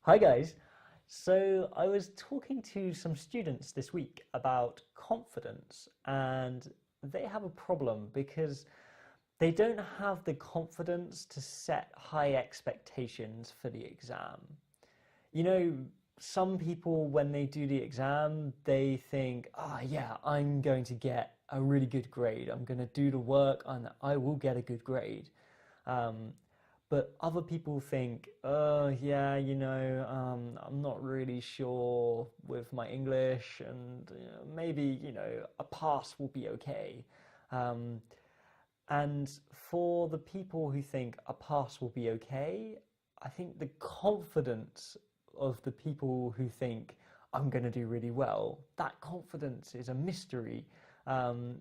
Hi guys. So I was talking to some students this week about confidence, and they have a problem because they don't have the confidence to set high expectations for the exam. You know, some people, when they do the exam, they think, yeah, I'm going to get a really good grade. I'm going to do the work and I will get a good grade. Um, but other people think, oh, yeah, I'm not really sure with my English, and maybe, a pass will be okay. Um, and for the people who think a pass will be okay, I think the confidence of the people who think I'm going to do really well, that confidence is a mystery.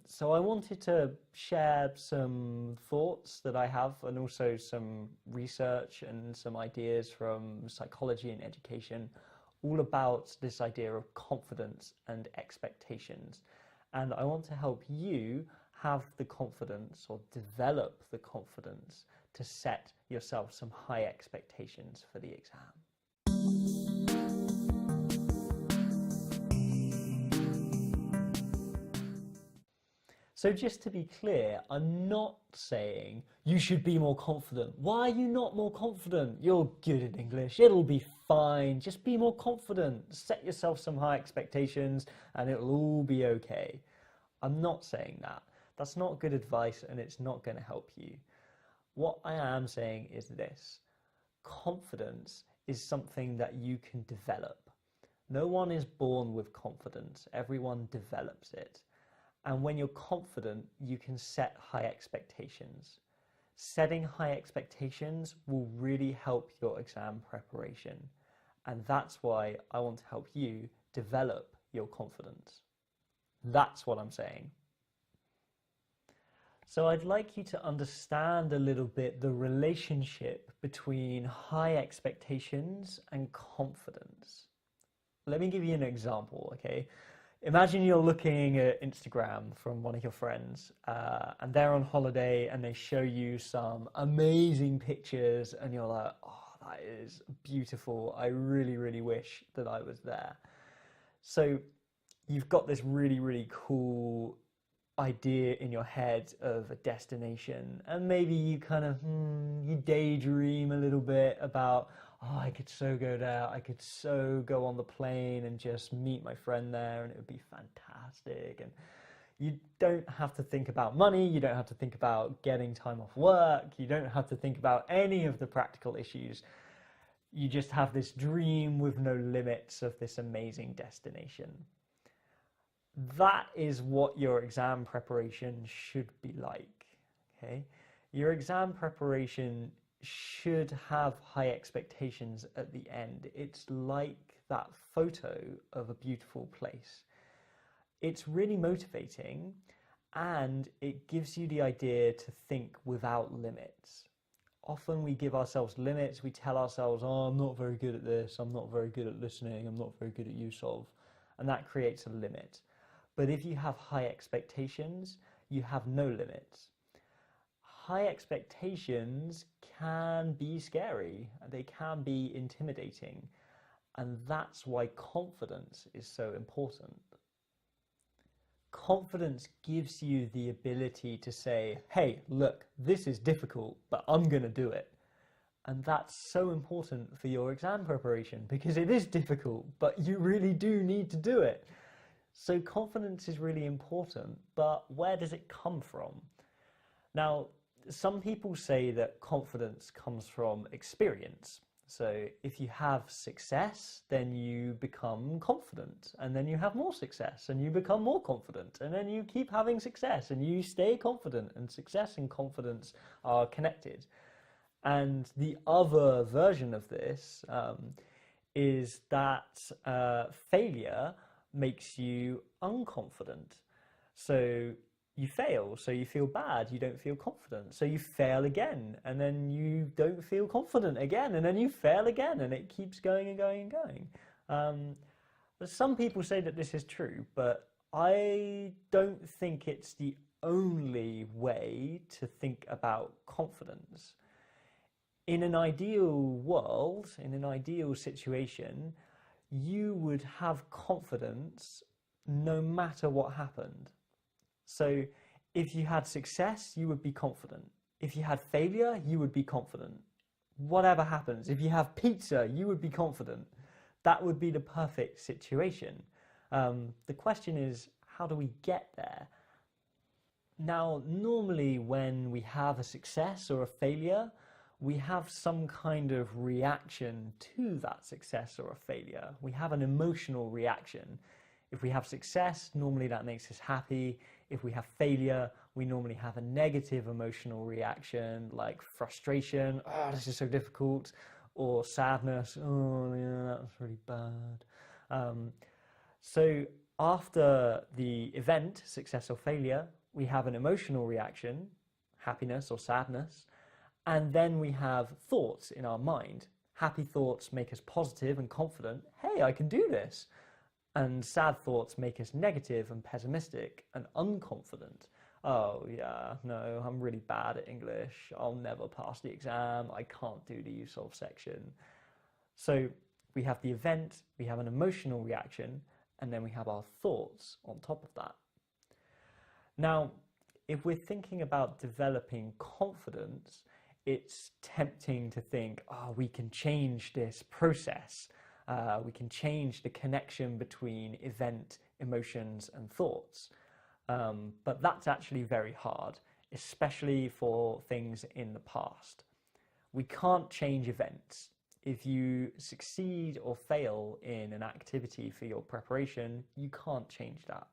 So I wanted to share some thoughts that I have and also some research and some ideas from psychology and education all about this idea of confidence and expectations. And I want to help you have the confidence or develop the confidence to set yourself some high expectations for the exam. So just to be clear, I'm not saying you should be more confident. Why are you not more confident? You're good at English. It'll be fine. Just be more confident. Set yourself some high expectations and it'll all be okay. I'm not saying that. That's not good advice and it's not going to help you. What I am saying is this: confidence is something that you can develop. No one is born with confidence, everyone develops it. And when you're confident, you can set high expectations. Setting high expectations will really help your exam preparation. And that's why I want to help you develop your confidence. That's what I'm saying. So I'd like you to understand a little bit the relationship between high expectations and confidence. Let me give you an example, okay? Imagine you're looking at Instagram from one of your friends, and they're on holiday and they show you some amazing pictures and you're like, oh, that is beautiful. I really, really wish that I was there. So you've got this really, really cool idea in your head of a destination, and maybe you kind of you daydream a little bit about, oh, I could so go there, I could so go on the plane and just meet my friend there and it would be fantastic. And you don't have to think about money, you don't have to think about getting time off work, you don't have to think about any of the practical issues. You just have this dream with no limits of this amazing destination. That is what your exam preparation should be like, okay? Your exam preparation should have high expectations at the end. It's like that photo of a beautiful place. It's really motivating and it gives you the idea to think without limits. Often we give ourselves limits, we tell ourselves, oh, I'm not very good at this, I'm not very good at listening, I'm not very good at use of, and that creates a limit. But if you have high expectations, you have no limits. High expectations can be scary, they can be intimidating, and that's why confidence is so important. Confidence gives you the ability to say, hey, look, this is difficult, but I'm going to do it. And that's so important for your exam preparation because it is difficult, but you really do need to do it. So confidence is really important, but where does it come from? Now, some people say that confidence comes from experience. So if you have success, then you become confident, and then you have more success, and you become more confident, and then you keep having success, and you stay confident, and success and confidence are connected. And the other version of this is that failure makes you unconfident. So you fail, so you feel bad, you don't feel confident. So you fail again, and then you don't feel confident again, and then you fail again, and it keeps going and going and going. Some people say that this is true, but I don't think it's the only way to think about confidence. In an ideal world, in an ideal situation, you would have confidence no matter what happened. So if you had success, you would be confident. If you had failure, you would be confident. Whatever happens, if you have pizza, you would be confident. That would be the perfect situation. The question is, how do we get there? Now, normally when we have a success or a failure, we have some kind of reaction to that success or a failure. We have an emotional reaction. If we have success, normally that makes us happy. If we have failure, we normally have a negative emotional reaction like frustration, oh, this is so difficult, or sadness, oh, yeah, that was really bad. So after the event, success or failure, we have an emotional reaction, happiness or sadness, and then we have thoughts in our mind. Happy thoughts make us positive and confident. Hey, I can do this. And sad thoughts make us negative and pessimistic and unconfident. Oh yeah, no, I'm really bad at English. I'll never pass the exam. I can't do the you solve section. So we have the event, we have an emotional reaction, and then we have our thoughts on top of that. Now, if we're thinking about developing confidence, it's tempting to think, oh, we can change this process. We can change the connection between event, emotions, and thoughts. But that's actually very hard, especially for things in the past. We can't change events. If you succeed or fail in an activity for your preparation, you can't change that.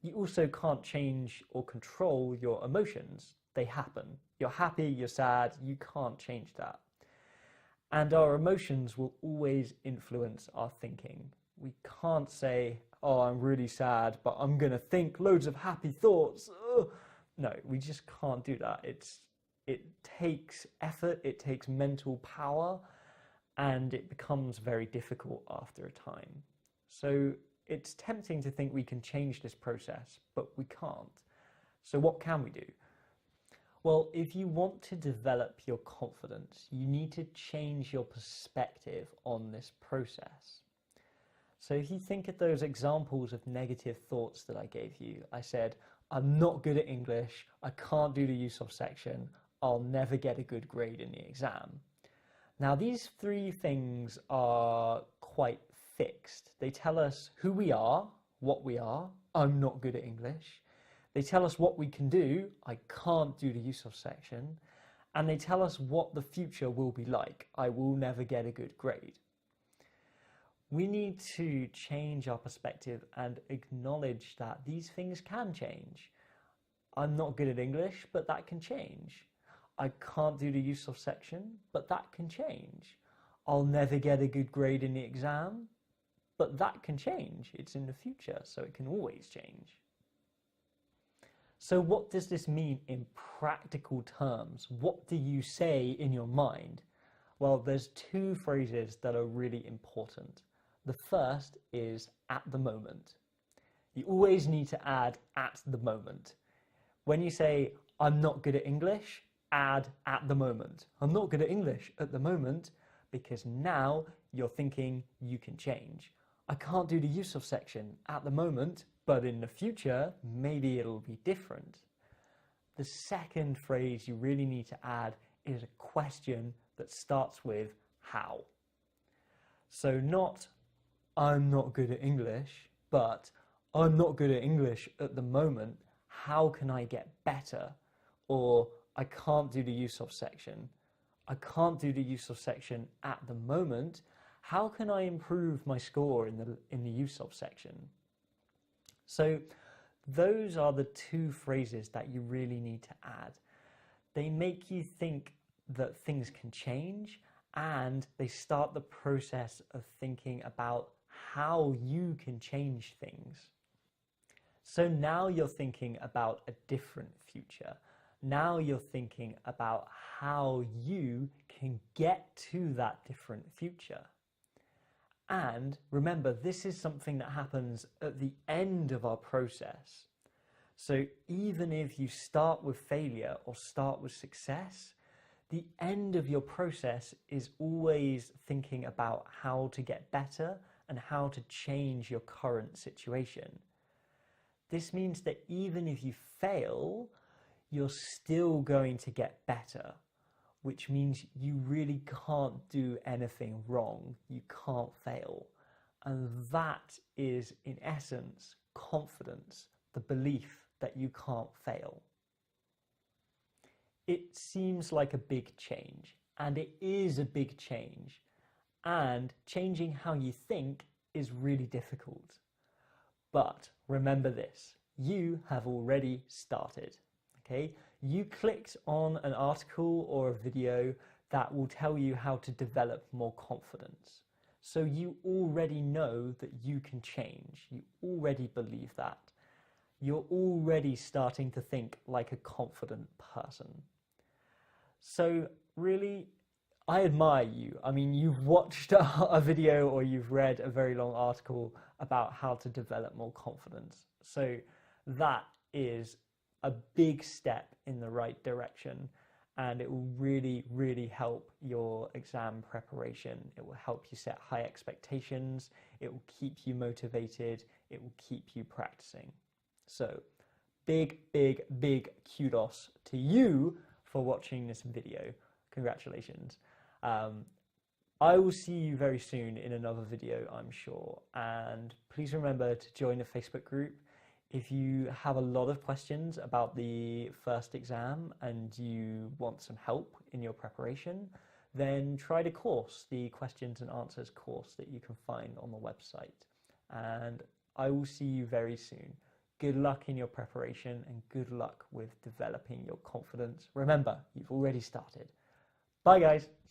You also can't change or control your emotions. They happen. You're happy, you're sad, you can't change that. And our emotions will always influence our thinking. We can't say, oh, I'm really sad, but I'm going to think loads of happy thoughts. Ugh. No, we just can't do that. It takes effort, it takes mental power, and it becomes very difficult after a time. So it's tempting to think we can change this process, but we can't. So what can we do? Well, if you want to develop your confidence, you need to change your perspective on this process. So if you think of those examples of negative thoughts that I gave you, I said, I'm not good at English, I can't do the use of section, I'll never get a good grade in the exam. Now these three things are quite fixed. They tell us who we are, what we are, I'm not good at English. They tell us what we can do, I can't do the use of section. And they tell us what the future will be like, I will never get a good grade. We need to change our perspective and acknowledge that these things can change. I'm not good at English, but that can change. I can't do the use of section, but that can change. I'll never get a good grade in the exam, but that can change. It's in the future, so it can always change. So what does this mean in practical terms? What do you say in your mind? Well, there's two phrases that are really important. The first is at the moment. You always need to add at the moment. When you say, I'm not good at English, add at the moment. I'm not good at English at the moment, because now you're thinking you can change. I can't do the use of section at the moment, but in the future, maybe it'll be different. The second phrase you really need to add is a question that starts with how. So not, I'm not good at English, but I'm not good at English at the moment, how can I get better? Or I can't do the use of section. I can't do the use of section at the moment, how can I improve my score in the use of section? So those are the two phrases that you really need to add. They make you think that things can change, and they start the process of thinking about how you can change things. So now you're thinking about a different future. Now you're thinking about how you can get to that different future. And remember, this is something that happens at the end of our process. So even if you start with failure or start with success, the end of your process is always thinking about how to get better and how to change your current situation. This means that even if you fail, you're still going to get better, which means you really can't do anything wrong. You can't fail. And that is, in essence, confidence, the belief that you can't fail. It seems like a big change, and it is a big change. And changing how you think is really difficult. But remember this, you have already started, okay? You clicked on an article or a video that will tell you how to develop more confidence. So you already know that you can change. You already believe that. You're already starting to think like a confident person. So really, I admire you. I mean, you've watched a video or you've read a very long article about how to develop more confidence. So that is a big step in the right direction, and it will really, really help your exam preparation. It will help you set high expectations. It will keep you motivated. It will keep you practicing. So big, big, big kudos to you for watching this video. Congratulations. I will see you very soon in another video, I'm sure. And please remember to join the Facebook group. If you have a lot of questions about the first exam and you want some help in your preparation, then try the course, the questions and answers course that you can find on the website. And I will see you very soon. Good luck in your preparation and good luck with developing your confidence. Remember, you've already started. Bye guys.